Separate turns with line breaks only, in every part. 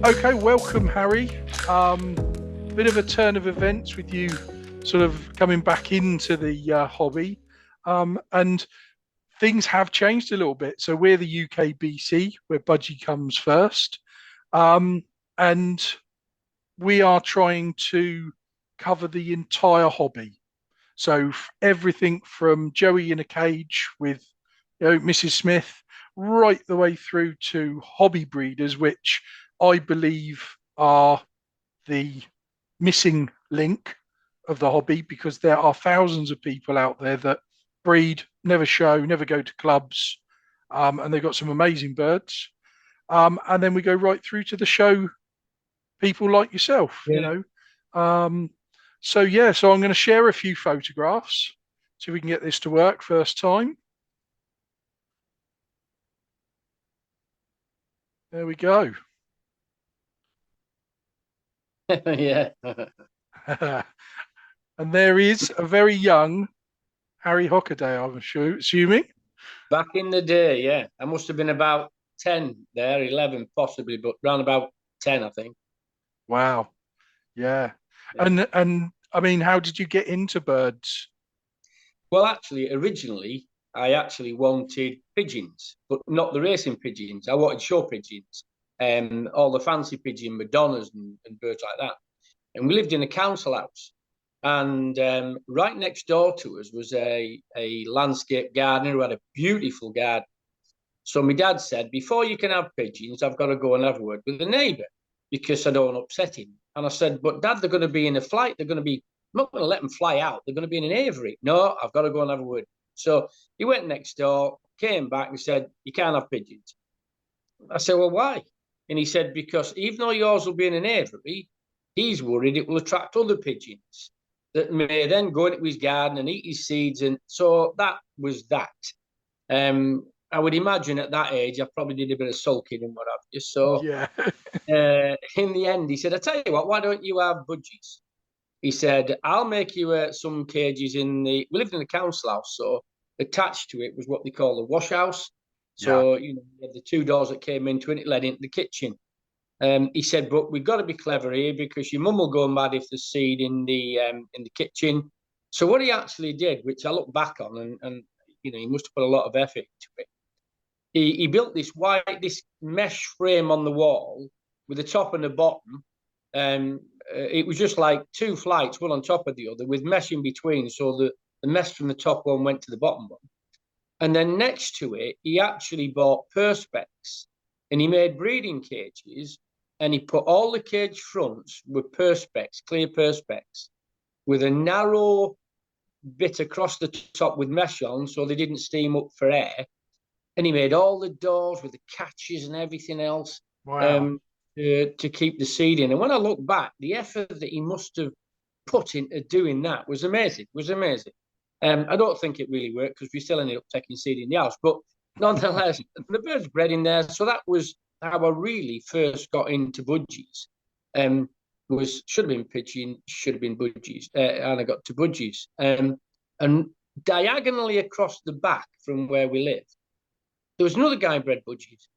Okay, welcome, Harry. Bit of a turn of events with you sort of coming back into the hobby. And things have changed a little bit. So we're the UK BC, where budgie comes first. Um, and we are trying to cover the entire hobby. So everything from Joey in a cage with Mrs. Smith, right the way through to hobby breeders, which I believe are the missing link of the hobby because there are thousands of people out there that breed, never show, never go to clubs, and they've got some amazing birds. And then we go right through to the show people like yourself, you
Yeah.
know. Um, so yeah, so I'm going to share a few photographs so we can get this to work first time. There we go.
Yeah.
And there is a very young Harry Hockaday, I'm assuming.
Back in the day, yeah. I must have been about 10 there, 11 possibly, but round about 10, I think.
Wow. Yeah.
Yeah.
And I mean, how did you get into birds?
Well, actually, originally, I actually wanted pigeons, but not the racing pigeons. I wanted show pigeons, all the fancy pigeon Madonnas and birds like that. And we lived in a council house. And right next door to us was a landscape gardener who had a beautiful garden. So my dad said, before you can have pigeons, I've got to go and have a word with the neighbour because I don't upset him. And I said, but Dad, they're going to be in a flight. They're going to be, I'm not going to let them fly out. They're going to be in an aviary. No, I've got to go and have a word. So he went next door, came back and said, you can't have pigeons. I said, well, why? And he said, because even though yours will be in an aviary, he's worried it will attract other pigeons that may then go into his garden and eat his seeds. And so that was that. I would imagine at that age, I probably did a bit of sulking and what have you. So
Yeah.
in the end, he said, I tell you what, why don't you have budgies? He said, I'll make you some cages in the. We lived in a council house, so attached to it was what they call the wash house.
Yeah.
So, you had the two doors that came into it, it led into the kitchen. He said, but we've got to be clever here because your mum will go mad if there's seed in the kitchen. So what he actually did, which I look back on, and he must have put a lot of effort into it. He built this mesh frame on the wall with the top and the bottom. It was just like two flights, one on top of the other, with mesh in between, so the mesh from the top one went to the bottom one. And then next to it, he actually bought perspex, and he made breeding cages, and he put all the cage fronts with perspex, clear perspex, with a narrow bit across the top with mesh on, so they didn't steam up for air. And he made all the doors with the catches and everything else,
Wow.
um, to keep the seed in. And when I look back, the effort that he must have put into doing that was amazing. Was amazing. I don't think it really worked because we still ended up taking seed in the house, but nonetheless, the birds bred in there. So that was how I really first got into budgies. Was should have been pigeon, should have been budgies, and I got to budgies. And diagonally across the back from where we live, there was another guy who bred budgies,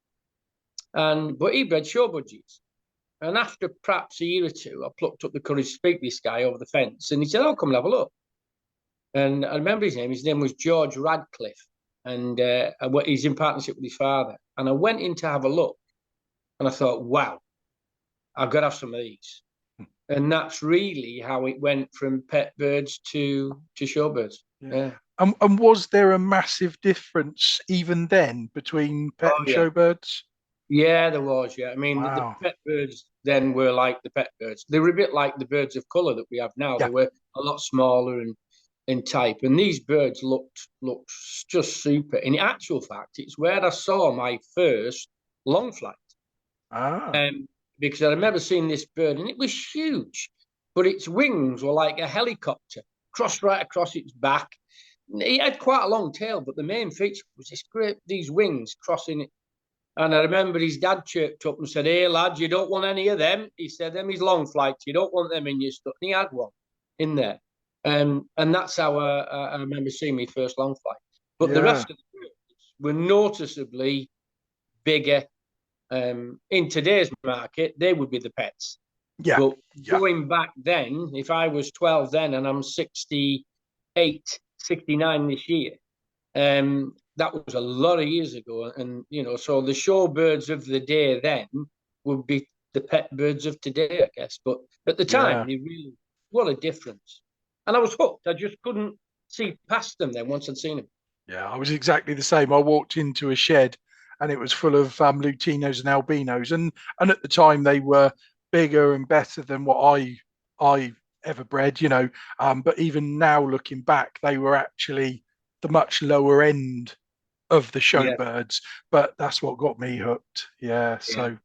but he bred show budgies. And after perhaps a year or two, I plucked up the courage to speak to this guy over the fence, and he said, "Oh, come and have a look." And I remember his name. His name was George Radcliffe, and he's in partnership with his father. And I went in to have a look, and I thought, "Wow, I've got to have some of these." And that's really how it went from pet birds to show
Yeah.
Yeah.
And was there a massive difference even then between pet
Oh
and
yeah.
show birds?
Yeah, there was. Yeah, I mean, the
Wow.
pet birds then were like the pet birds. They were a bit like the birds of colour that we have now.
Yeah.
They were a lot smaller and in type, and these birds looked just super. In actual fact, it's where I saw my first long flight.
Ah.
Um, because I remember seeing this bird, and it was huge, but its wings were like a helicopter, crossed right across its back. It had quite a long tail, but the main feature was these wings crossing. And I remember his dad chirped up and said, "Hey, lad, you don't want any of them." He said, "Them is long flights. You don't want them in your stuff." And he had one in there. And that's how I remember seeing my first long flight. But the
Yeah.
rest of the birds were noticeably bigger In today's market, they would be the pets.
Yeah,
But
yeah,
going back then, if I was 12 then and I'm 68, 69 this year, that was a lot of years ago. And, so the shorebirds of the day then would be the pet birds of today, I guess. But at the time,
yeah.
they really, what a difference. And I was hooked. I just couldn't see past them then once I'd seen them.
Yeah, I was exactly the same. I walked into a shed and it was full of Lutinos and albinos, and at the time they were bigger and better than what I ever bred, But even now, looking back, they were actually the much lower end of the
Yeah,
showbirds. But that's what got me hooked. Yeah.
yeah.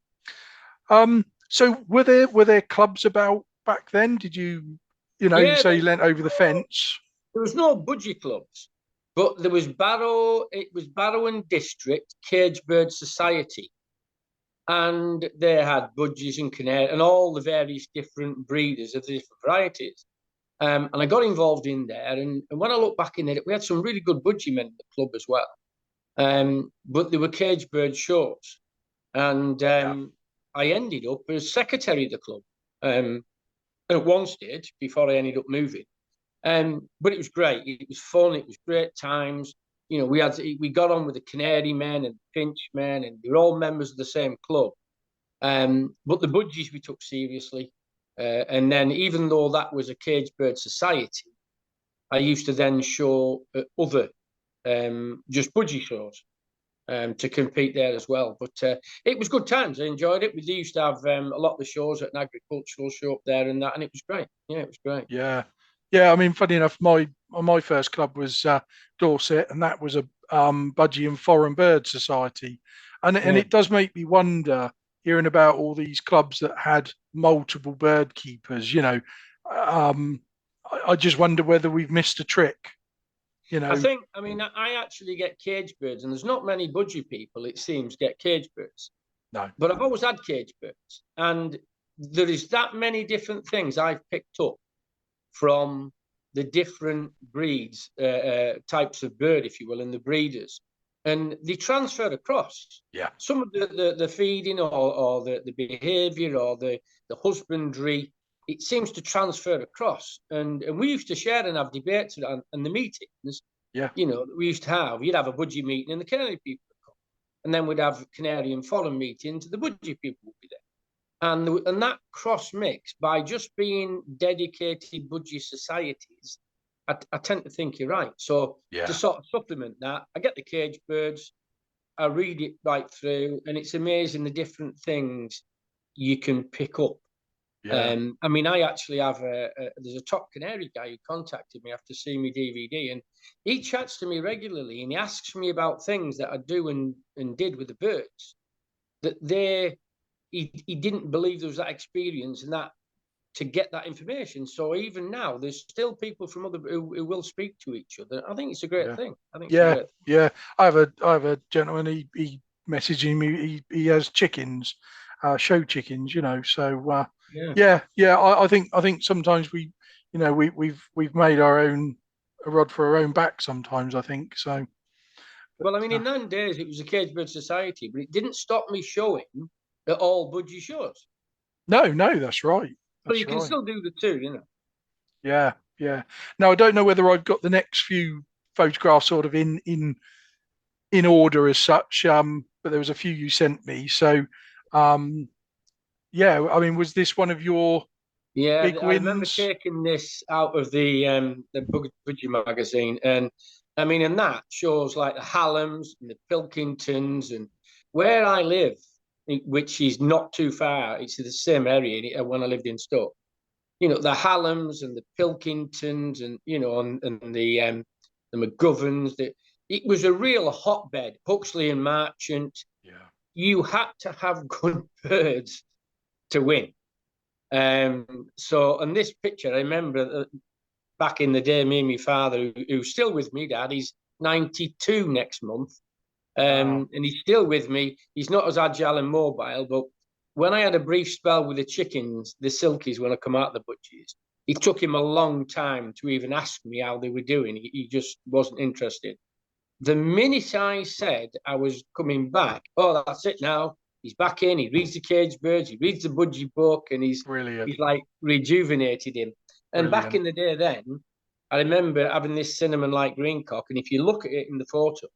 So were there clubs about back then? Did you
Yeah,
say you leant over the fence?
there was no budgie clubs, but there was Barrow. It was Barrow and District Cage Bird Society, and they had budgies and canary and all the various different breeders of the different varieties. And I got involved in there, and when I look back in it, we had some really good budgie men in the club as well. But there were cage bird shows, and
Yeah.
I ended up as secretary of the club at one stage before I ended up moving. But it was great. It was fun. It was great times. We got on with the Canary men and Finch men, and they were all members of the same club. But the budgies we took seriously. And then, even though that was a cage bird society, I used to then show other just budgie shows to compete there as well. But it was good times. I enjoyed it. We used to have a lot of the shows at an agricultural show up there and that, and it was great. Yeah, it was great.
Yeah, yeah. I mean, funny enough, my first club was Dorset, and that was a budgie and foreign bird society, and
Yeah.
it does make me wonder hearing about all these clubs that had multiple bird keepers. Um, I just wonder whether we've missed a trick. You know,
I mean, I actually get cage birds, and there's not many budgie people, it seems, get cage birds.
no,
But I've always had cage birds, and there is that many different things I've picked up from the different breeds, types of bird, if you will, and the breeders, and they transfer across.
yeah,
Some of the feeding or the behaviour or the husbandry, it seems to transfer across. And we used to share and have debates and the meetings,
yeah,
we used to have. You'd have a budgie meeting and the canary people would come, and then we'd have canary and foreign meetings, the budgie people would be there. And that cross mix, by just being dedicated budgie societies, I tend to think you're right. So to
yeah,
sort of supplement that, I get the cage birds, I read it right through, and it's amazing the different things you can pick up.
yeah,
I mean, I actually have there's a top canary guy who contacted me after seeing me DVD, and he chats to me regularly, and he asks me about things that I do and did with the birds that he didn't believe there was that experience and that to get that information. So even now, there's still people from other who will speak to each other. I think it's a great
yeah,
thing. I think it's a
yeah,
great thing.
yeah. I have a gentleman. He messaging me. He has chickens, show chickens. So
Yeah.
yeah. I think sometimes we've made our own a rod for our own back. Sometimes I think so.
Well, I mean,
Uh,
in them days, it was a cage bird society, but it didn't stop me showing at all budgie shows.
no, no, that's right.
So
That's
you can
right.
still do the two.
Yeah, yeah. Now I don't know whether I've got the next few photographs sort of in order as such. But there was a few you sent me. So um, yeah. I mean, was this one of your
Yeah,
big
I remember
wins?
taking this out of the budgie magazine, and I mean, and that shows like the Hallam's and the Pilkingtons and where I live, which is not too far. It's the same area when I lived in Stoke. The Hallam's and the Pilkingtons and the McGoverns. It was a real hotbed. Huxley and Marchant.
Yeah,
You had to have good birds to win. And this picture, I remember back in the day, me and my father, who's still with me, Dad, he's 92 next month.
wow.
And he's still with me. He's not as agile and mobile, but when I had a brief spell with the chickens, the silkies, when I come out of the butchers, it took him a long time to even ask me how they were doing. He just wasn't interested. The minute I said I was coming back, oh, that's it now. He's back in. He reads the Cage Birds. He reads the Budgie book, and he's
Brilliant.
like rejuvenated him. And back
Brilliant.
in the day, then I remember having this cinnamon-like greencock, and if you look at it in the photo,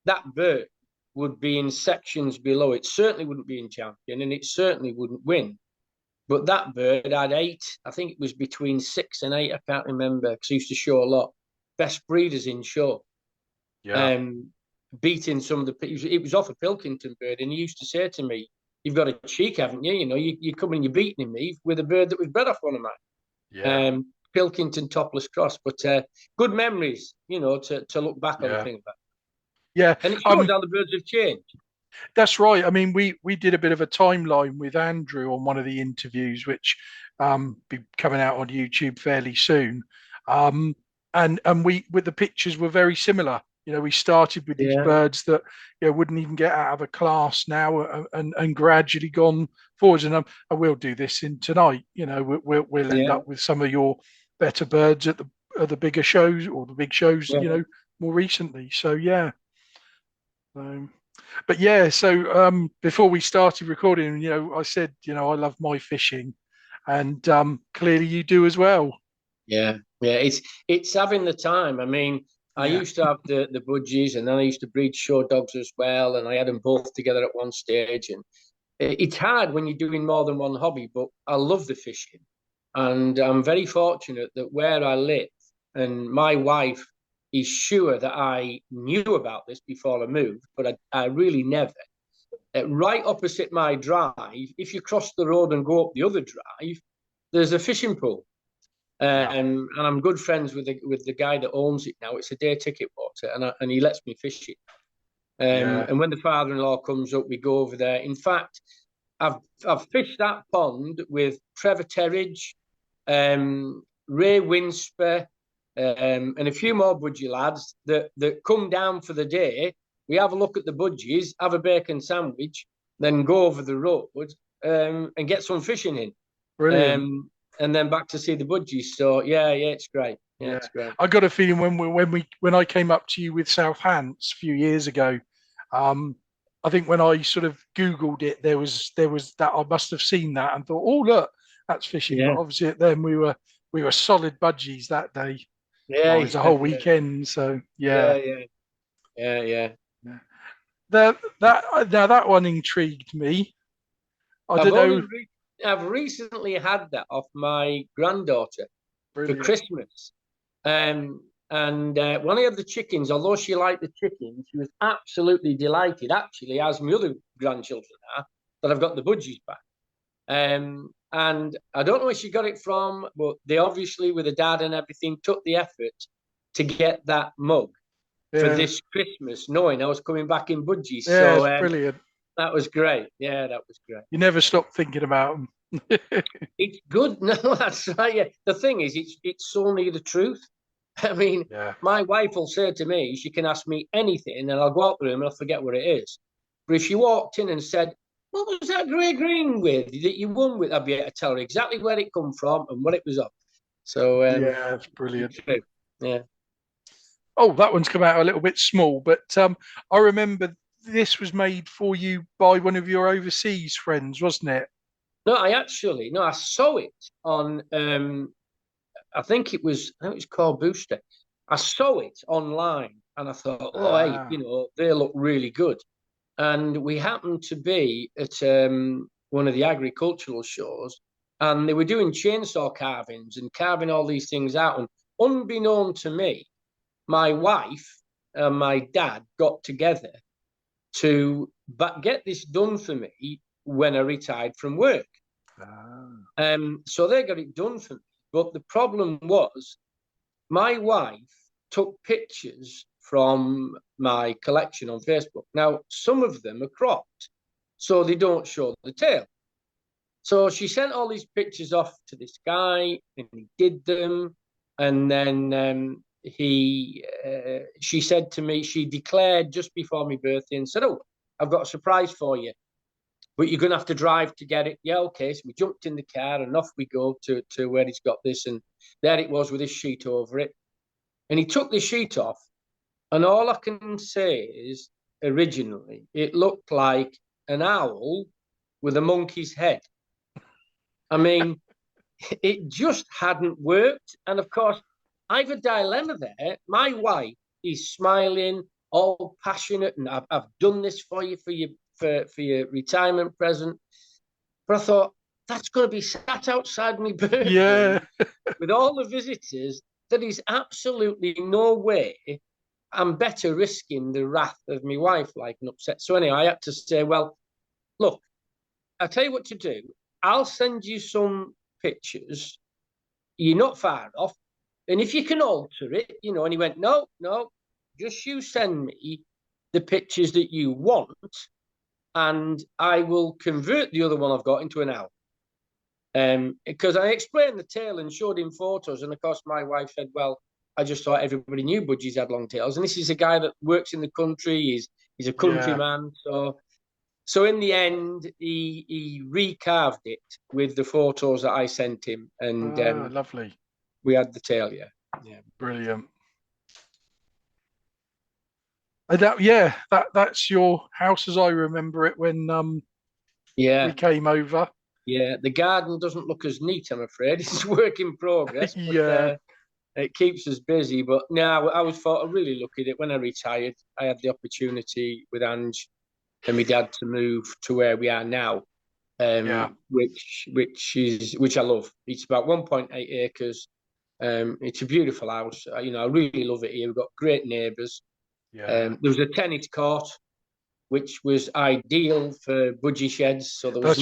that bird would be in sections below. It certainly wouldn't be in champion, and it certainly wouldn't win. But that bird had 8. I think it was between 6 and 8. I can't remember because I used to show a lot. Best breeders in show.
Yeah.
Beating some of the. It was off a Pilkington bird, and he used to say to me, "You've got a cheek, haven't you? You know, you come and you're beating me with a bird that was bred off one of mine."
Yeah.
Pilkington topless cross, but good memories, you know, to look back on things like that.
Yeah.
And it shows how the birds have changed.
That's right. I mean, we did a bit of a timeline with Andrew on one of the interviews, which be coming out on YouTube fairly soon. And we with the pictures were very similar. You know, we started with these birds that wouldn't even get out of a class now, and gradually gone forwards. And I will do this in tonight. You know, we'll end up with some of your better birds at the bigger shows or the big shows. You know, more recently. So yeah. But yeah, so before we started recording, I said, I love my fishing, and clearly you do as well.
Yeah. It's having the time. I mean, I used to have the budgies, and then I used to breed show dogs as well, and I had them both together at one stage. And it's hard when you're doing more than one hobby, but I love the fishing, and I'm very fortunate that where I live, and my wife is sure that I knew about this before I moved, but I really never. Right opposite my drive, if you cross the road and go up the other drive, there's a fishing pool. And I'm good friends with the guy that owns it now. It's a day ticket water, and he lets me fish it. And when the father-in-law comes up, we go over there. In fact, I've fished that pond with Trevor Terridge, Ray Winsper, and a few more budgie lads that come down for the day. We have a look at the budgies, have a bacon sandwich, then go over the road and get some fishing in.
Brilliant.
And then back to see the budgies. So it's great. It's great.
I got a feeling when I came up to you with South Hants a few years ago, I think when I sort of Googled it, there was that I must have seen that and thought, oh look, that's fishing. But obviously then we were solid budgies that day. Yeah, it was a whole weekend. So yeah. That one intrigued me. I don't know.
I've recently had that off my granddaughter for Christmas. And when I had the chickens, although she liked the chickens, she was absolutely delighted, actually, as my other grandchildren are, that I've got the budgies back. And I don't know where she got it from, but they obviously, with the dad and everything, took the effort to get that mug for this Christmas, knowing I was coming back in budgies.
Yeah, so, brilliant.
That was great. Yeah, that was great.
You never stop thinking about them.
It's good. No, that's right. Yeah. The thing is, it's only the truth. I mean, my wife will say to me, she can ask me anything, and I'll go out the room and I'll forget what it is. But if she walked in and said, "What was that grey green with that you won with?" I'd be able to tell her exactly where it come from and what it was of. So
it's brilliant.
Yeah.
Oh, that one's come out a little bit small, but I remember this was made for you by one of your overseas friends, wasn't it?
No, I saw it on. I think it was called Booster. I saw it online, and I thought, hey, they look really good. And we happened to be at one of the agricultural shows, and they were doing chainsaw carvings and carving all these things out. And unbeknown to me, my wife and my dad got together to get this done for me when I retired from work. So they got it done for me. But the problem was, my wife took pictures from my collection on Facebook. Now, some of them are cropped, so they don't show the tail. So she sent all these pictures off to this guy, and he did them. And then she said to me, she declared just before my birthday and said, "Oh, I've got a surprise for you, but you're going to have to drive to get it." Yeah, okay. So we jumped in the car and off we go to where he's got this. And there it was with his sheet over it. And he took the sheet off. And all I can say is, originally, it looked like an owl with a monkey's head. I mean, it just hadn't worked. And of course, I've a dilemma there. My wife is smiling, all passionate, and I've done this for you for your retirement present. But I thought, that's going to be sat outside my bird
Yeah.
with all the visitors. There is absolutely no way I'm better risking the wrath of my wife, like an upset. So anyway, I had to say, well, look, I'll tell you what to do. I'll send you some pictures. You're not far off. And if you can alter it, you know, and he went, no, just you send me the pictures that you want, and I will convert the other one I've got into an owl. Because I explained the tail and showed him photos, and of course my wife said, well, I just thought everybody knew budgies had long tails, and this is a guy that works in the country. He's a countryman, so in the end he recarved it with the photos that I sent him, and
lovely.
we had the tail. Yeah
Brilliant. And that's your house as I remember it when we came over.
Yeah, the garden doesn't look as neat, I'm afraid. It's a work in progress. But, it keeps us busy. But now I was really lucky that when I retired, I had the opportunity with Ange and my dad to move to where we are now, which I love. It's about 1.8 acres. It's a beautiful house. You know, I really love it here. We've got great neighbours. There was a tennis court, which was ideal for budgie sheds. So there was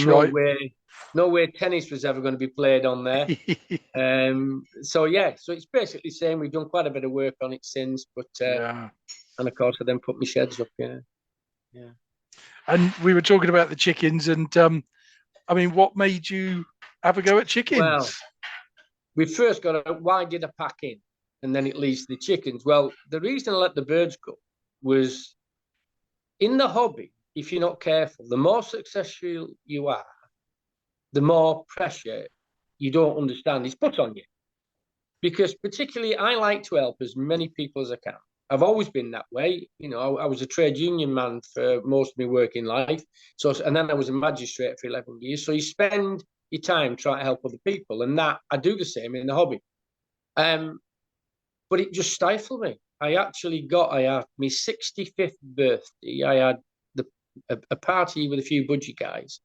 no way tennis was ever going to be played on there. So it's basically saying we've done quite a bit of work on it since. But and of course I then put my sheds up. Yeah.
And we were talking about the chickens, and I mean, what made you have a go at chickens?
Well, we first got to, why did I pack in? And then it leads to the chickens. Well, the reason I let the birds go was, in the hobby, if you're not careful, the more successful you are, the more pressure you don't understand is put on you. Because particularly I like to help as many people as I can. I've always been that way. You know, I was a trade union man for most of my working life. And then I was a magistrate for 11 years. So you spend your time trying to help other people. And that I do the same in the hobby. But it just stifled me. I had my 65th birthday. I had a party with a few budgie guys.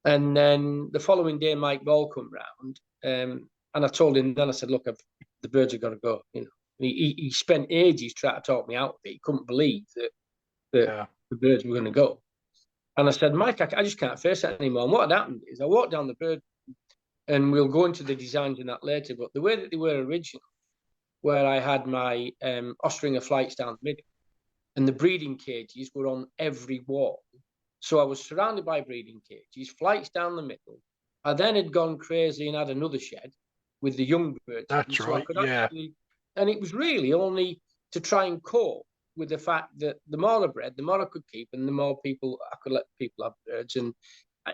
And then the following day, Mike Ball come round. And I told him, then I said, look, the birds are going to go. You know, he spent ages trying to talk me out of it. He couldn't believe that the birds were going to go. And I said, Mike, I just can't face it anymore. And what had happened is I walked down the bird, and we'll go into the designs and that later, but the way that they were originally, where I had my Ostringer flights down the middle, and the breeding cages were on every wall. So I was surrounded by breeding cages, flights down the middle. I then had gone crazy and had another shed with the young birds.
That's right,
and it was really only to try and cope with the fact that the more I bred, the more I could keep, and the more people I could let people have birds. And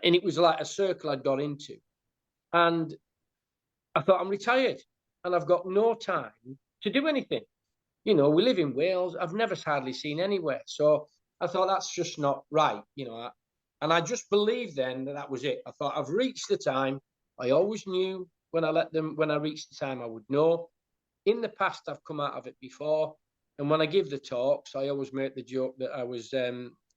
it was like a circle I'd got into. And I thought, I'm retired and I've got no time to do anything. You know, we live in Wales. I've never hardly seen anywhere. So I thought, that's just not right, you know. And I just believed then that was it. I thought, I've reached the time. I always knew when I reached the time, I would know. In the past, I've come out of it before. And when I give the talks, I always make the joke that I was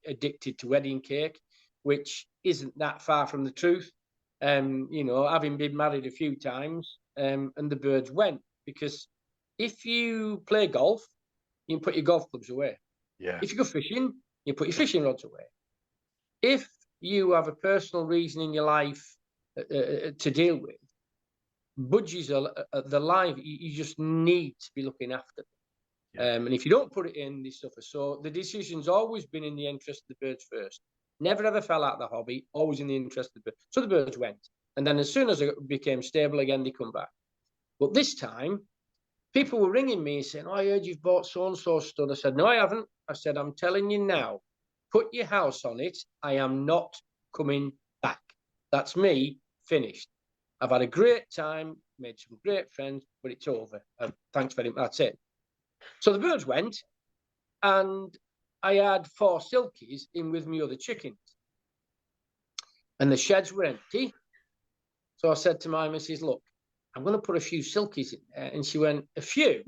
addicted to wedding cake, which isn't that far from the truth. You know, having been married a few times, and the birds went, because if you play golf, you can put your golf clubs away.
Yeah.
If you go fishing, you put your fishing rods away. If you have a personal reason in your life to deal with, budgies are the live. You just need to be looking after them. Yeah. And if you don't put it in, they suffer. So the decision's always been in the interest of the birds first. Never ever fell out of the hobby, always in the interest of the birds. So the birds went. And then as soon as it became stable again, they come back. But this time, people were ringing me saying, I heard you've bought so-and-so stud. I said, no, I haven't. I said, I'm telling you now, put your house on it. I am not coming back. That's me, finished. I've had a great time, made some great friends, but it's over. Thanks very much. That's it. So the birds went, and I had 4 silkies in with me other chickens. and the sheds were empty. So I said to my missus, look, I'm going to put a few silkies in there. And she went, a few?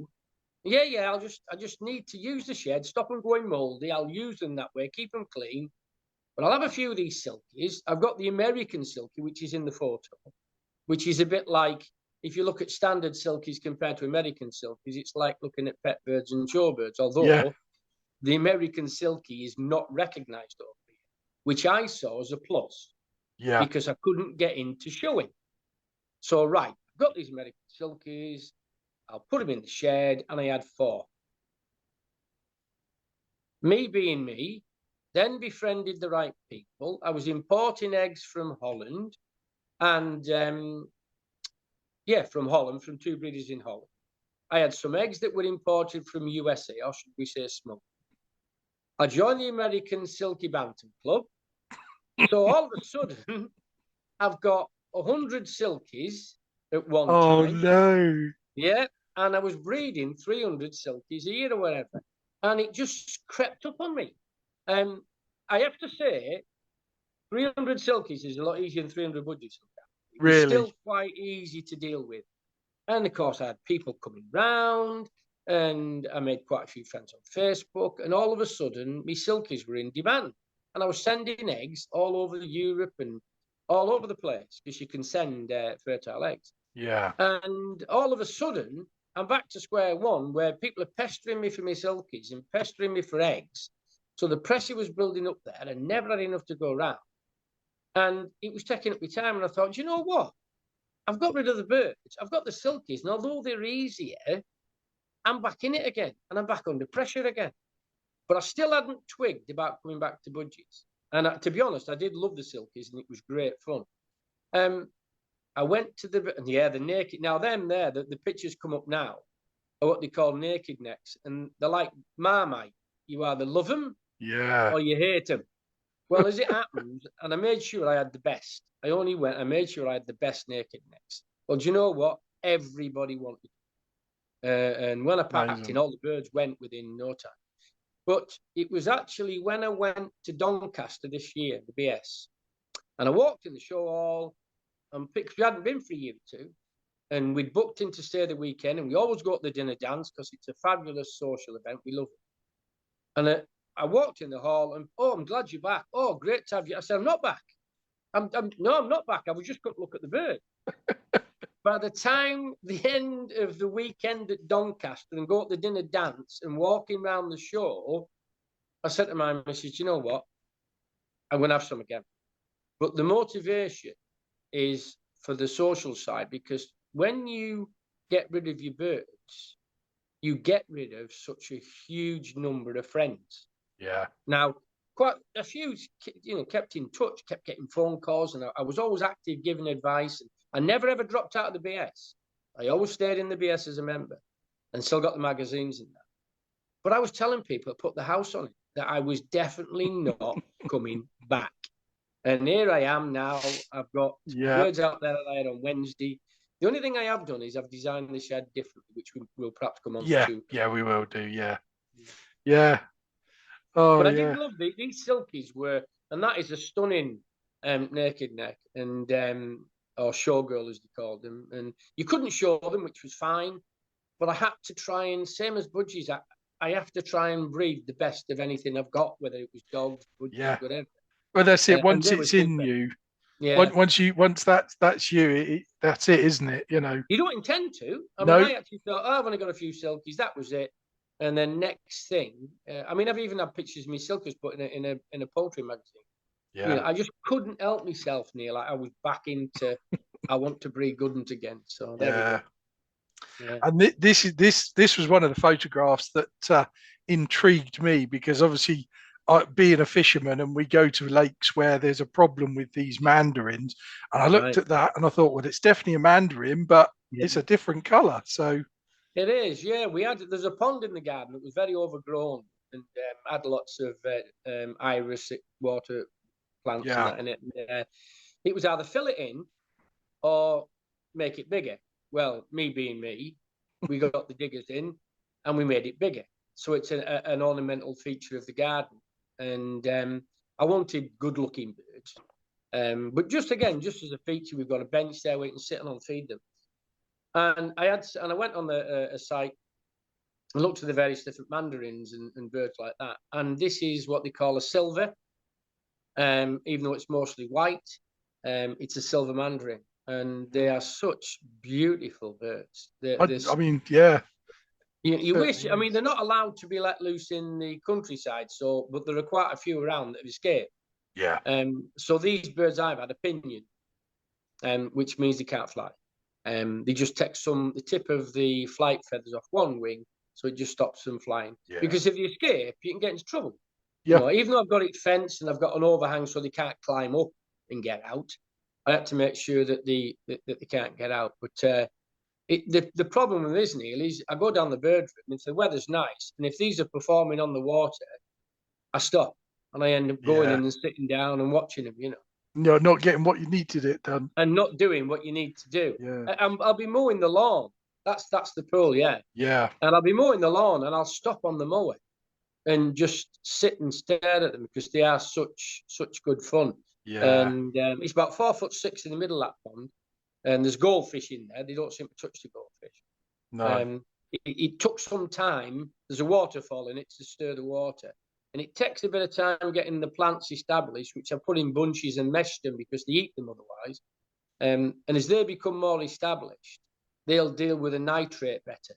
Yeah, I just need to use the shed, stop them going mouldy. I'll use them that way, keep them clean. But I'll have a few of these silkies. I've got the American silky, which is in the photo, which is a bit like, if you look at standard silkies compared to American silkies, it's like looking at pet birds and shorebirds, although the American silky is not recognized over here, which I saw as a plus.
Yeah.
Because I couldn't get into showing. So, right, I've got these American silkies. I'll put them in the shed, and I had 4. Me being me, then befriended the right people. I was importing eggs from Holland, and from Holland, from 2 breeders in Holland. I had some eggs that were imported from USA, or should we say smoked. I joined the American Silky Bantam Club. So all of a sudden, I've got 100 silkies at one time.
Oh, no.
Yeah, and I was breeding 300 silkies a year or whatever. And it just crept up on me. I have to say, 300 silkies is a lot easier than 300 budgies.
Really?
It's still quite easy to deal with. And of course, I had people coming round, and I made quite a few friends on Facebook. And all of a sudden, my silkies were in demand. And I was sending eggs all over Europe and all over the place, because you can send fertile eggs.
Yeah.
And all of a sudden, I'm back to square one, where people are pestering me for my silkies and pestering me for eggs. So the pressure was building up there, and never had enough to go around. And it was taking up my time. And I thought, do you know what? I've got rid of the birds. I've got the silkies. And although they're easier, I'm back in it again. And I'm back under pressure again. But I still hadn't twigged about coming back to budgies. And to be honest, I did love the silkies, and it was great fun. I went to the naked. Now, the pictures come up now are what they call naked necks. And they're like Marmite. You either love them or you hate them. Well, as it happens, and I made sure I had the best. I made sure I had the best naked necks. Well, do you know what? Everybody wanted it. And when I packed in, all the birds went within no time. But it was actually when I went to Doncaster this year, the BS, and I walked in the show hall, and we hadn't been for a year or 2, and we'd booked in to stay the weekend, and we always go to the dinner dance because it's a fabulous social event. We love it. And I walked in the hall, and I'm glad you're back. Oh, great to have you. I said, I'm not back. I'm not back. I was just going to look at the bird. By the time the end of the weekend at Doncaster and go to the dinner dance and walking around the show, I said to my missus, you know what? I'm going to have some again. But the motivation is for the social side, because when you get rid of your birds, you get rid of such a huge number of friends.
Yeah.
Now, quite a few, kept in touch, kept getting phone calls, and I was always active, giving advice. And I never ever dropped out of the BS. I always stayed in the BS as a member, and still got the magazines and that. But I was telling people that put the house on it that I was definitely not coming back. And here I am now. I've got birds out there that I had on Wednesday. The only thing I have done is I've designed the shed differently, which we'll perhaps come on to.
Yeah, we will do. Yeah. Oh,
but I did love these silkies and that is a stunning naked neck and or showgirl as they called them. And you couldn't show them, which was fine. But I had to try and, same as budgies, I have to try and breed the best of anything I've got, whether it was dogs, budgies, whatever.
Well, that's it. Once it's in you, once that's you, that's it, isn't it? You
don't intend to. I actually thought, I've only got a few silkies. That was it. And then next thing, I've even had pictures of me silkies put in a poultry magazine. Yeah, I just couldn't help myself, Neil. Like I was back into, I want to breed good ones again. So there we go. Yeah.
And this was one of the photographs that intrigued me, because obviously, being a fisherman, and we go to lakes where there's a problem with these mandarins, and I looked at that and I thought, well, it's definitely a mandarin, but it's a different color. So
it is, there's a pond in the garden that was very overgrown and had lots of iris water plants and that in it. It was either fill it in or make it bigger. Well, me being me, we got the diggers in and we made it bigger. So it's an ornamental feature of the garden. And I wanted good-looking birds. But just as a feature, we've got a bench there where you can sit on and feed them. And I went on a site and looked at the various different mandarins and birds like that. And this is what they call a silver. Even though it's mostly white, it's a silver mandarin, and they are such beautiful birds.
I mean, yeah.
You wish. I mean, they're not allowed to be let loose in the countryside, but there are quite a few around that have escaped.
Yeah.
So these birds I've had are pinion, which means they can't fly. They just take the tip of the flight feathers off one wing, so it just stops them flying.
Yeah.
Because if they escape, you can get into trouble.
Yeah.
You know, even though I've got it fenced and I've got an overhang so they can't climb up and get out, I have to make sure that they can't get out. But the problem with this, Neil, is I go down the bird room, and if the weather's nice, and if these are performing on the water, I stop and I end up going in and sitting down and watching them, you know.
No, not getting what you needed it done.
And not doing what you need to do.
Yeah.
I'll be mowing the lawn. That's the pool, yeah.
Yeah.
And I'll be mowing the lawn and I'll stop on the mower and just sit and stare at them because they are such good fun.
Yeah.
And it's about 4'6" in the middle of that pond. And there's goldfish in there. They don't seem to touch the goldfish.
No.
It took some time. There's a waterfall in it to stir the water. And it takes a bit of time getting the plants established, which I put in bunches and mesh them because they eat them otherwise. And as they become more established, they'll deal with the nitrate better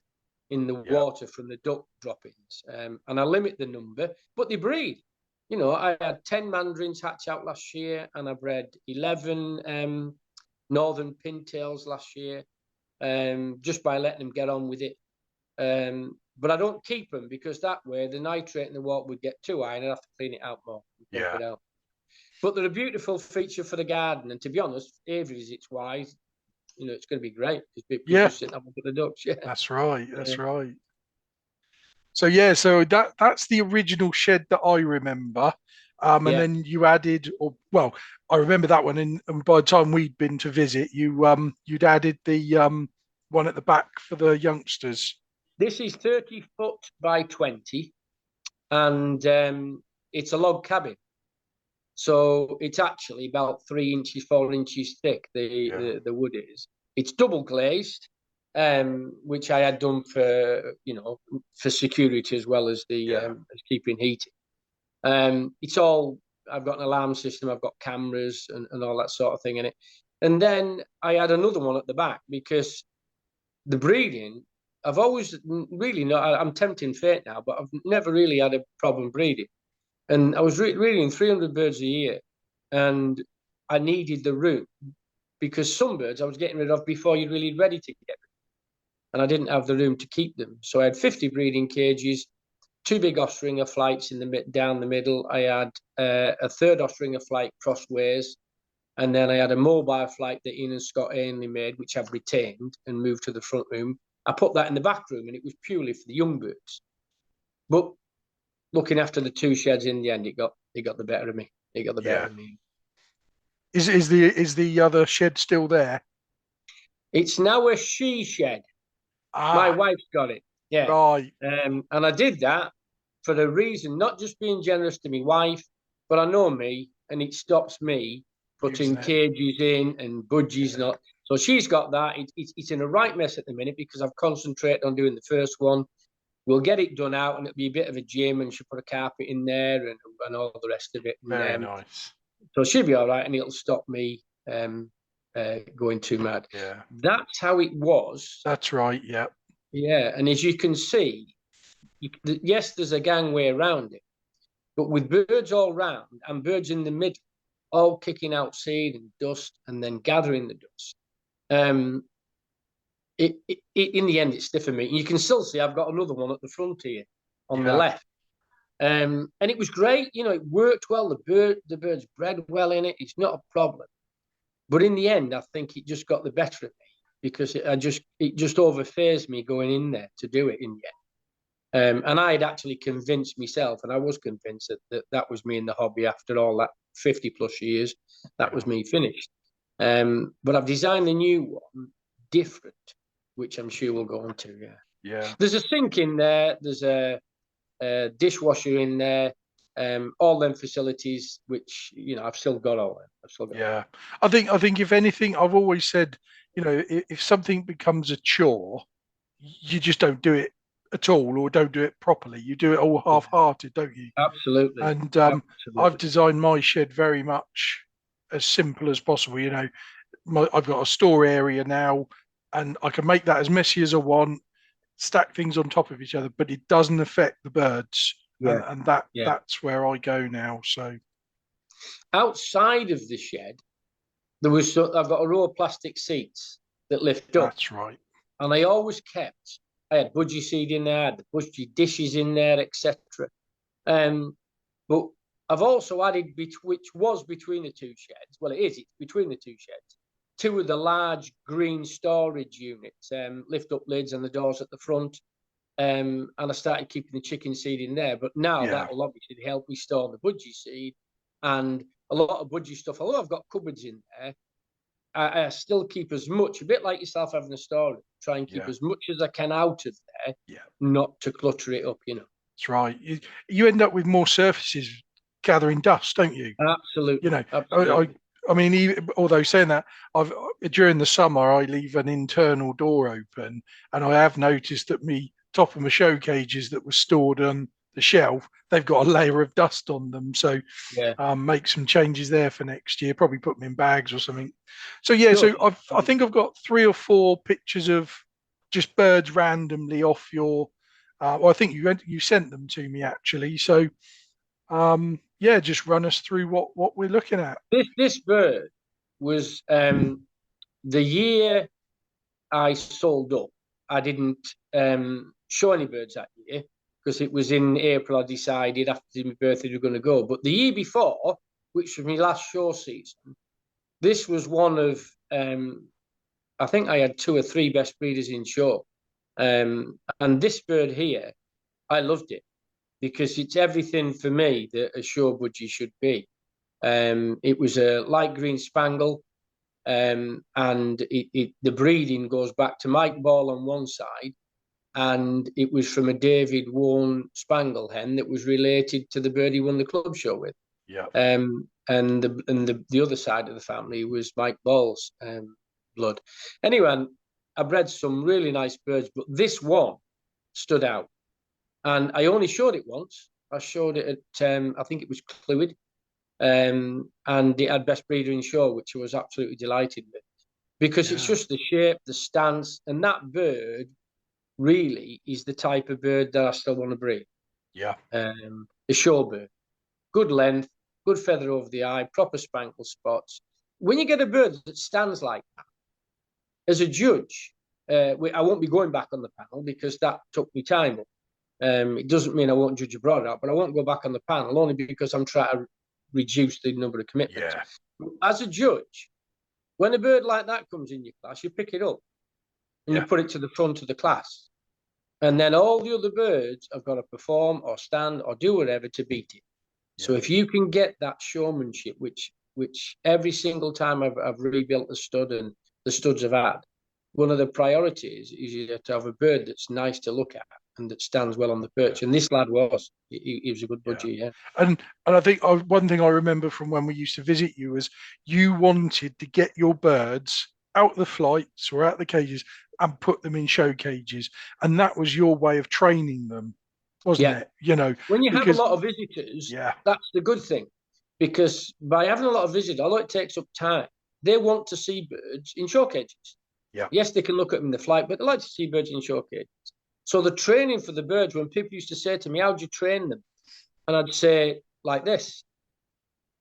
in the water from the duck droppings. And I limit the number, but they breed. You know, I had 10 mandarins hatch out last year, and I bred 11 northern pintails last year, just by letting them get on with it. But I don't keep them because that way the nitrate in the water would get too high and I'd have to clean it out more.
Yeah.
It out. But they're a beautiful feature for the garden. And to be honest, Avery visits wise, you know, it's going to be great because people just sit and have a look at the ducks. Yeah.
That's right. That's right. So yeah, so that's the original shed that I remember. And then you added, I remember that one, and by the time we'd been to visit, you'd added the one at the back for the youngsters.
This is 30 foot by 20, and it's a log cabin. So it's actually about 3 inches, 4 inches thick. The wood is. It's double glazed, which I had done for security as well as as keeping heating. It's all. I've got an alarm system. I've got cameras and all that sort of thing in it. And then I had another one at the back because the breeding. I've always really not. I'm tempting fate now, but I've never really had a problem breeding. And I was rearing 300 birds a year, and I needed the room because some birds I was getting rid of before you're really ready to get rid of, and I didn't have the room to keep them. So I had 50 breeding cages, 2 big Austringer flights down the middle. I had a third Austringer flight crossways, and then I had a mobile flight that Ian and Scott Ainley made, which I've retained and moved to the front room. I put that in the back room, and it was purely for the young birds. But looking after the 2 sheds in the end, it got the better of me. It got the better of me.
Is the other shed still there?
It's now a she shed. My wife's got it. Yeah.
Right.
And I did that for a reason, not just being generous to my wife, but I know me, and it stops me putting cages in and budgies not. So she's got that. It's in a right mess at the minute because I've concentrated on doing the first one. We'll get it done out, and it'll be a bit of a gym, and she'll put a carpet in there and all the rest of it.
Very nice.
So she'll be all right, and it'll stop me going too mad.
Yeah.
That's how it was.
That's right. Yeah.
Yeah, and as you can see, yes, there's a gangway around it, but with birds all round and birds in the middle, all kicking out seed and dust and then gathering the dust. In the end, it's stiffened me. You can still see I've got another one at the front here on the left. And it was great. You know, it worked well. The birds bred well in it. It's not a problem. But in the end, I think it just got the better of me because it just overfazed me going in there to do it in the end. And I had actually convinced myself, and I was convinced that was me in the hobby after all that 50 plus years. That was me finished. But I've designed the new one different, which I'm sure we'll go on to. Yeah.
Yeah.
There's a sink in there. There's a dishwasher in there. all them facilities, which I've still got all them. I've still got
Yeah, I think if anything, I've always said, if something becomes a chore, you just don't do it at all, or don't do it properly. You do it all half-hearted, don't you?
absolutely,
And I've
absolutely.
designed my shed very much as simple as possible. I've got a store area now, and I can make that as messy as I want, stack things on top of each other, but it doesn't affect the birds,
Yeah,
and
yeah.
that's where I go now. So
Outside of the shed, I've got a row of plastic seats that lift up,
that's right.
and I always kept. I had budgie seed in there, I had the budgie dishes in there, etc. But I've also added, which was between the two sheds. Well, it's between the two sheds. Two of the large green storage units, lift up lids and the doors at the front. And I started keeping the chicken seed in there. But now
Yeah,
that will obviously help me store the budgie seed and a lot of budgie stuff. Although I've got cupboards in there, I still keep as much, a bit like yourself having a storage, try and keep
yeah,
as much as I can out of there,
yeah.
not to clutter it up,
That's right. You end up with more surfaces gathering dust, don't you? You
Absolutely,
know,
absolutely.
I mean, although saying that, I've during the summer I leave an internal door open, and I have noticed that me top of my show cages that were stored on the shelf, they've got a layer of dust on them. So
Yeah.
make some changes there for next year. Probably put them in bags or something. So yeah,
Sure.
so I think I've got 3 or 4 pictures of just birds randomly off your. Well, I think you sent them to me actually. So yeah, just run us through what we're looking at.
This bird was the year I sold up. I didn't show any birds that year because it was in April. I decided after my birthday we were going to go. But the year before, which was my last show season, this was one of I think I had 2 or 3 best breeders in show. And this bird here, I loved it because it's everything for me that a show budgie should be. It was a light green spangle, and the breeding goes back to Mike Ball on one side, and it was from a David Warren spangle hen that was related to the bird he won the club show with.
Yeah.
And the other side of the family was Mike Ball's blood. Anyway, I bred some really nice birds, but this one stood out. And I only showed it once. I showed it at, I think it was Clwyd, and it had best breeder in show, which I was absolutely delighted with. Because it's just the shape, the stance, and that bird really is the type of bird that I still want to breed.
Yeah.
The show bird. Good length, good feather over the eye, proper spangle spots. When you get a bird that stands like that, as a judge, I won't be going back on the panel because that took me time up. It doesn't mean I won't judge a broad out, but I won't go back on the panel only because I'm trying to reduce the number of commitments.
Yeah.
As a judge, when a bird like that comes in your class, you pick it up and you put it to the front of the class. And then all the other birds have got to perform or stand or do whatever to beat it. Yeah. So if you can get that showmanship, which every single time I've rebuilt the stud and the studs I've had, one of the priorities is to have a bird that's nice to look at and that stands well on the perch. And this lad was. He was a good budgie, yeah.
And I think one thing I remember from when we used to visit you was you wanted to get your birds out the flights or out the cages and put them in show cages. And that was your way of training them, wasn't it?
When you have a lot of visitors, that's the good thing. Because by having a lot of visitors, although it takes up time, they want to see birds in show cages.
Yeah.
Yes, they can look at them in the flight, but they like to see birds in show cages. So the training for the birds, when people used to say to me, how do you train them? And I'd say, like this.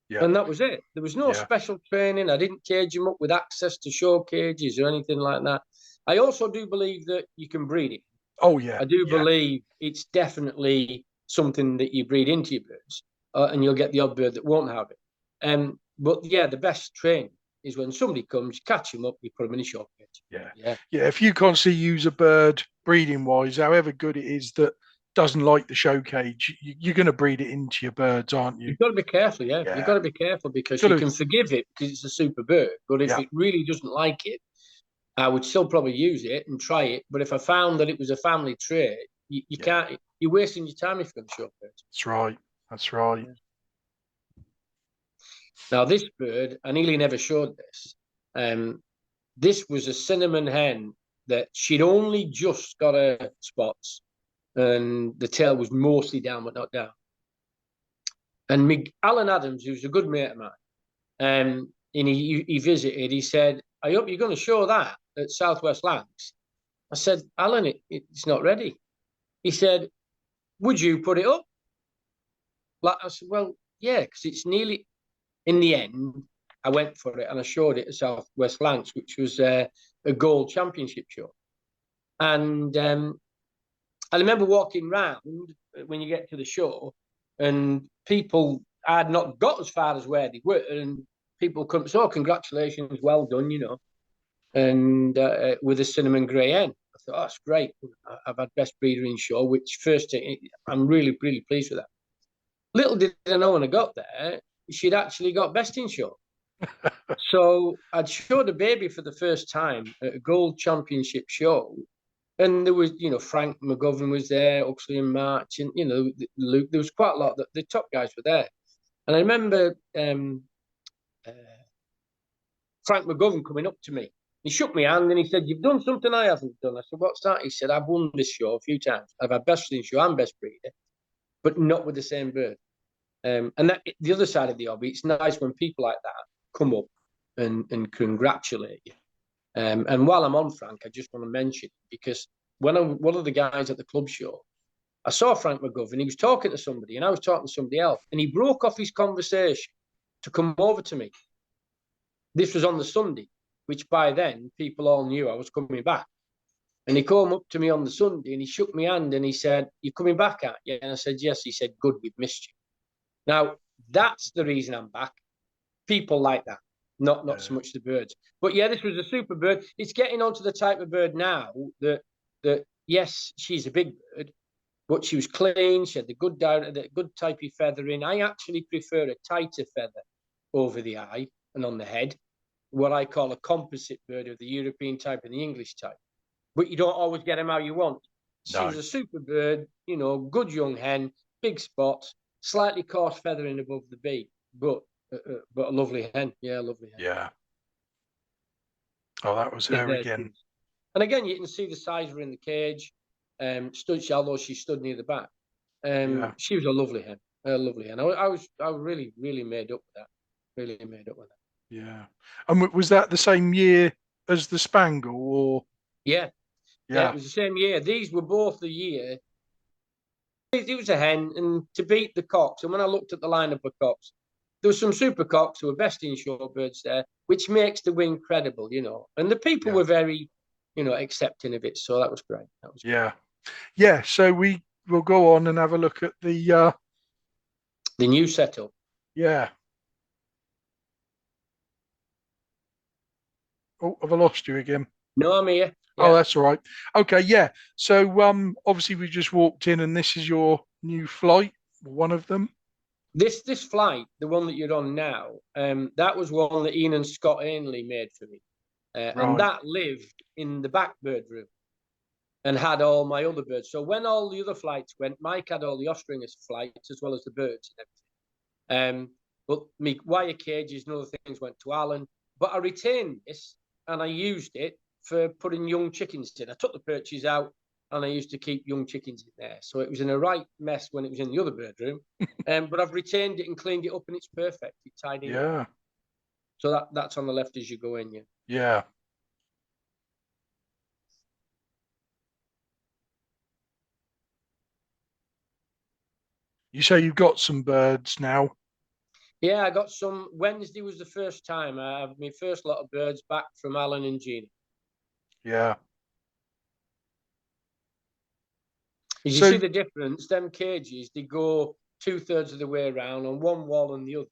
Yeah. And that was it. There was no special training. I didn't cage them up with access to show cages or anything like that. I also do believe that you can breed it.
Oh, yeah.
I do believe it's definitely something that you breed into your birds, and you'll get the odd bird that won't have it. But yeah, the best training is when somebody comes, you catch them up, you put them in a show cage.
Yeah. If you constantly use a bird breeding wise, however good it is, that doesn't like the show cage, you're going to breed it into your birds, aren't you?
You've got to be careful, You've got to be careful because you can forgive it because it's a super bird. But if it really doesn't like it, I would still probably use it and try it. But if I found that it was a family trait, you can't. You're wasting your time if you're going to show birds.
That's right. That's right.
Now, this bird, I nearly never showed this. This was a cinnamon hen that she'd only just got her spots, and the tail was mostly down, but not down. And Alan Adams, who's a good mate of mine, and he visited, he said, I hope you're going to show that at Southwest Lancs. I said, Alan, it's not ready. He said, would you put it up? Like, I said, well, yeah, because it's nearly, in the end, I went for it and I showed it at Southwest Lancs, which was a gold championship show. And I remember walking round when you get to the show, and people had not got as far as where they were, and people come, so congratulations, well done, you know, and with a cinnamon grey hen. I thought, oh, that's great. I've had best breeder in show, which first, I'm really, really pleased with that. Little did I know when I got there, she'd actually got best in show. So I'd showed a baby for the first time at a gold championship show. And there was, you know, Frank McGovern was there, Oxley and March, and, you know, Luke. There was quite a lot. The top guys were there. And I remember Frank McGovern coming up to me. He shook my hand and he said, you've done something I haven't done. I said, what's that? He said, I've won this show a few times. I've had best in show and best breeder, but not with the same bird. And that, the other side of the hobby, it's nice when people like that come up and congratulate you. And while I'm on Frank, I just want to mention, because one of the guys at the club show, I saw Frank McGovern, he was talking to somebody and I was talking to somebody else, and he broke off his conversation to come over to me. This was on the Sunday, which by then people all knew I was coming back. And he came up to me on the Sunday and he shook my hand and he said, you're coming back, aren't you? And I said, yes. He said, good, we've missed you. Now, that's the reason I'm back. People like that. Not so much the birds. But yeah, this was a super bird. It's getting onto the type of bird now that yes, she's a big bird, but she was clean. She had the good typey feathering. I actually prefer a tighter feather over the eye and on the head, what I call a composite bird of the European type and the English type. But you don't always get them how you want. She was a super bird, you know, good young hen, big spots, slightly coarse feathering above the beak, but a lovely hen. Yeah, lovely hen.
Yeah. Oh, that was her again.
And again, you can see the size of her in the cage. Although she stood near the back. She was a lovely hen. A lovely hen. I was really, really made up with that. Really made up with that.
Yeah. And was that the same year as the Spangle, or?
Yeah. Yeah, it was the same year. These were both the year. It was a hen, and to beat the cocks. And when I looked at the lineup of cocks, there were some super cocks who were best in show birds there, which makes the wing credible, you know. And the people were very, you know, accepting of it. So that was great. That was great.
Yeah. So we will go on and have a look at the
new setup.
Yeah. Oh, have I lost you again?
No, I'm here.
Yeah. Oh, that's all right. Okay, yeah. So obviously we just walked in and this is your new flight, one of them.
This flight, the one that you're on now, that was one that Ian and Scott Ainley made for me. Right. And that lived in the back bird room and had all my other birds. So when all the other flights went, Mike had all the Ostringers flights as well as the birds and everything. But my wire cages and other things went to Alan. But I retained this and I used it for putting young chickens in. I took the perches out and I used to keep young chickens in there. So it was in a right mess when it was in the other bird room. But I've retained it and cleaned it up and it's perfect. It's tidy.
Yeah.
So that's on the left as you go in, yeah.
Yeah. You say you've got some birds now?
Yeah, I got some. Wednesday was the first time I have my first lot of birds back from Alan and Jeannie.
Yeah.
You see the difference? Them cages, they go 2/3 of the way around on one wall and the other.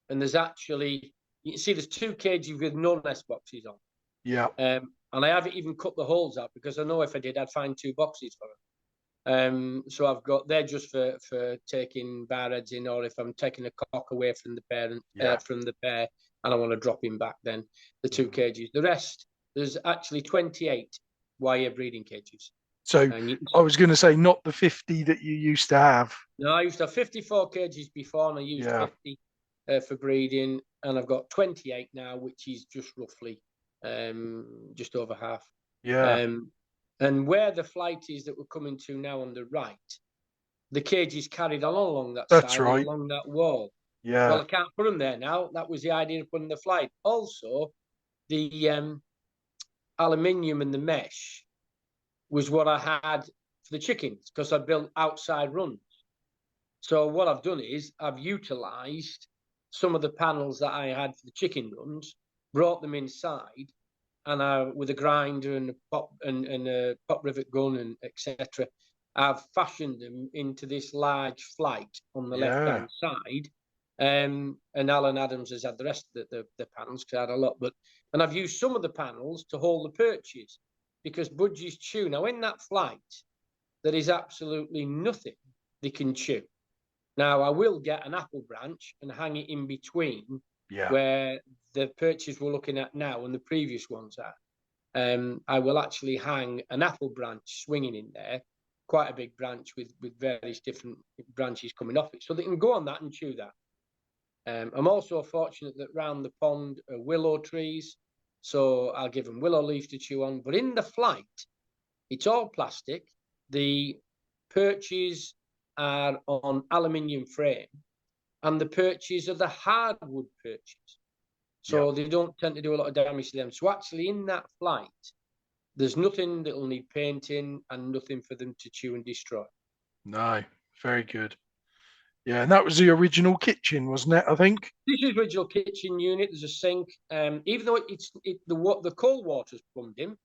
And there's actually, you can see there's 2 cages with no nest boxes on.
Yeah.
And I haven't even cut the holes out because I know if I did, I'd find 2 boxes for them. So I've got, they're just for taking barheads in, or if I'm taking a cock away from the parent, from the pair, and I want to drop him back, then the 2 cages. The rest, there's actually 28 wire breeding cages.
So
And
I was going to say not the 50 that you used to have.
no, I used to have 54 cages before, and I used 50 for breeding, and I've got 28 now, which is just roughly just over half.
Yeah.
And where the flight is that we're coming to now on the right, the cage is carried along that
That's
side and
right.
along that wall.
Yeah.
Well, I can't put them there now. That was the idea of putting the flight. Also, the aluminium and the mesh was what I had for the chickens because I built outside runs. So what I've done is I've utilised some of the panels that I had for the chicken runs, brought them inside, and with a grinder and a pop rivet gun and etc., I've fashioned them into this large flight on the left-hand side. And Alan Adams has had the rest of the panels because I had a lot, and I've used some of the panels to hold the perches because budgies chew. Now in that flight, there is absolutely nothing they can chew. Now I will get an apple branch and hang it in between where the perches we're looking at now and the previous ones are. I will actually hang an apple branch swinging in there, quite a big branch with various different branches coming off it, so they can go on that and chew that. I'm also fortunate that round the pond are willow trees, so I'll give them willow leaf to chew on. But in the flight, it's all plastic. The perches are on aluminium frame, and the perches are the hardwood perches, so they don't tend to do a lot of damage to them. So actually in that flight, there's nothing that will need painting and nothing for them to chew and destroy.
No, very good. Yeah, and that was the original kitchen, wasn't it? I think
this is the original kitchen unit. There's a sink. Even though the cold water's plumbed in,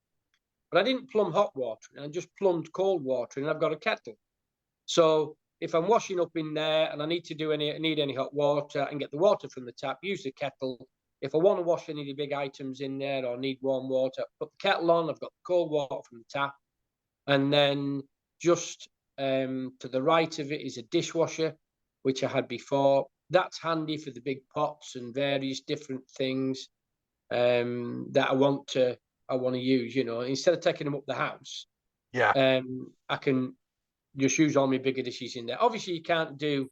but I didn't plumb hot water. I just plumbed cold water, and I've got a kettle. So if I'm washing up in there and I need any hot water, I can get the water from the tap, use the kettle. If I want to wash any of the big items in there or need warm water, put the kettle on. I've got the cold water from the tap, and then just to the right of it is a dishwasher, which I had before. That's handy for the big pots and various different things that I want to use. Instead of taking them up the house, I can just use all my bigger dishes in there. Obviously, you can't do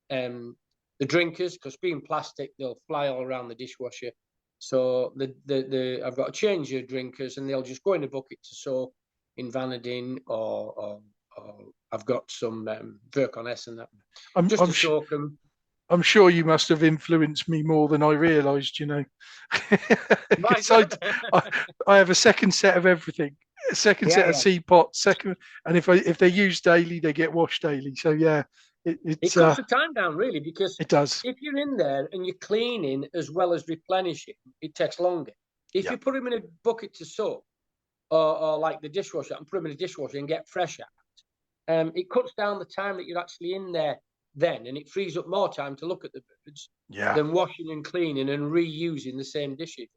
the drinkers because being plastic, they'll fly all around the dishwasher. So I've got to change the drinkers, and they'll just go in a bucket to soak in vanadin, or I've got some Virkon S and that to soak them.
I'm sure you must have influenced me more than I realised. I have a second set of everything. A second set of seed pots, and if they're used daily, they get washed daily. So it
cuts the time down really, because
it does.
If you're in there and you're cleaning as well as replenishing, it takes longer. If you put them in a bucket to soak, or like the dishwasher, and put them in a dishwasher and get fresh out, it cuts down the time that you're actually in there then, and it frees up more time to look at the birds than washing and cleaning and reusing the same dishes.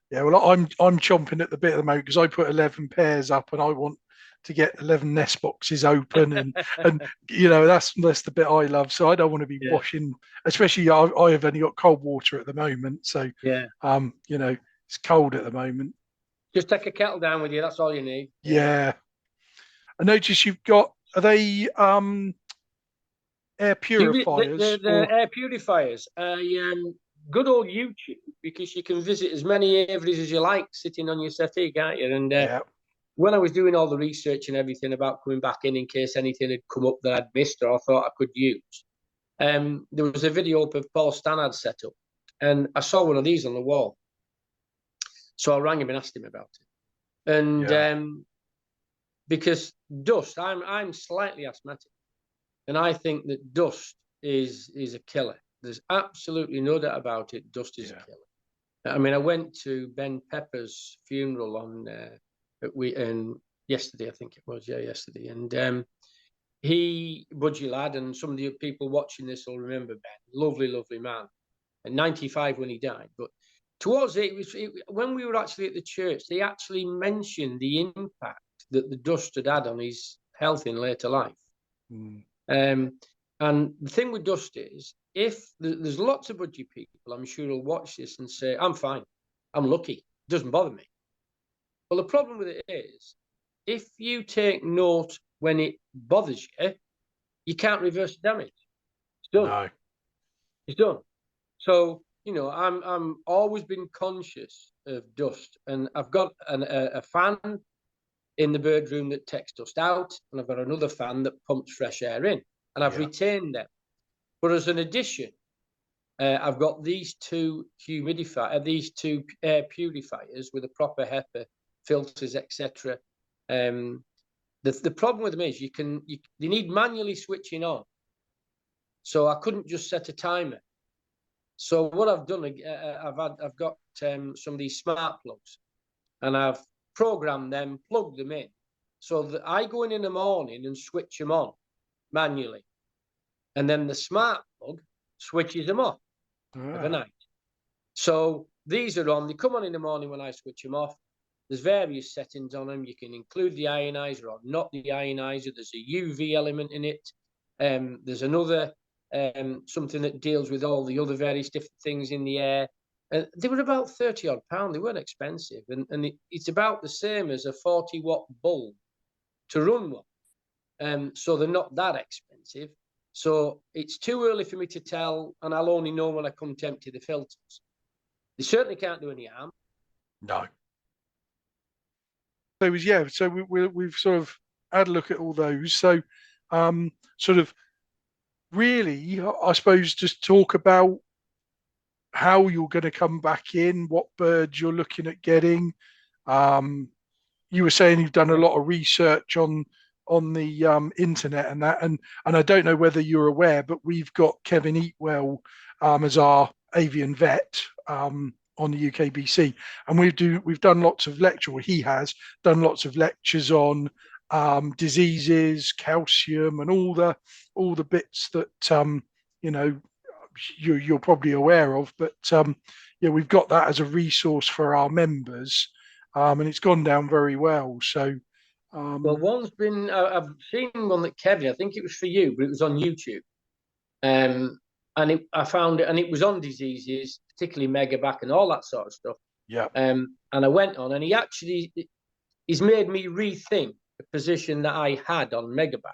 Yeah, well, I'm chomping at the bit at the moment because I put 11 pairs up, and I want to get 11 nest boxes open, and that's the bit I love. So I don't want to be washing, especially I have only got cold water at the moment, so it's cold at the moment.
Just take a kettle down with you. That's all you need.
Yeah. I notice you've got, are they air purifiers?
The air purifiers. Good old YouTube, because you can visit as many aviaries as you like sitting on your settee, can't you? And when I was doing all the research and everything about coming back in case anything had come up that I'd missed or I thought I could use, there was a video of Paul Stannard's setup, and I saw one of these on the wall. So I rang him and asked him about it. And because dust, I'm slightly asthmatic, and I think that dust is a killer. There's absolutely no doubt about it. Dust is a killer. I mean, I went to Ben Pepper's funeral yesterday, I think it was, yesterday. And budgie lad, and some of the people watching this will remember Ben. Lovely, lovely man. And 95 when he died. But towards when we were actually at the church, they actually mentioned the impact that the dust had on his health in later life. And the thing with dust is, if there's lots of budgie people, I'm sure will watch this and say, I'm fine, I'm lucky, it doesn't bother me. Well, the problem with it is, if you take note when it bothers you, you can't reverse the damage. It's done.
No.
It's done. So, you know, I'm always been conscious of dust, and I've got a fan in the bird room that takes dust out, and I've got another fan that pumps fresh air in, and I've retained them. But as an addition, I've got these two air purifiers with a proper HEPA filters, etc. The problem with them is they need manually switching on. So I couldn't just set a timer. So what I've done, I've got some of these smart plugs, and I've programmed them, plugged them in, so that I go in the morning and switch them on manually, and then the smart plug switches them off overnight. So these are on. They come on in the morning when I switch them off. There's various settings on them. You can include the ionizer or not the ionizer. There's a UV element in it. There's another something that deals with all the other various different things in the air. They were about £30 odd. They weren't expensive, and it's about the same as a 40-watt bulb to run one. So they're not that expensive. So it's too early for me to tell, and I'll only know when I come to empty the filters. They certainly can't do any harm.
No. So we've sort of had a look at all those. So sort of really, I suppose, just talk about how you're going to come back in, what birds you're looking at getting. You were saying you've done a lot of research on the internet and that, and I don't know whether you're aware, but we've got Kevin Eatwell as our avian vet on the UKBC, and we've done lots of lecture, or he has done lots of lectures on diseases, calcium, and all the bits that you know you're probably aware of. But yeah, we've got that as a resource for our members, and it's gone down very well. So
well, one's been I've seen one that Kevin, I think it was for you, but it was on YouTube. And I found it, and it was on diseases, particularly megaback and all that sort of stuff.
Yeah.
And I went on, and he's made me rethink the position that I had on megaback.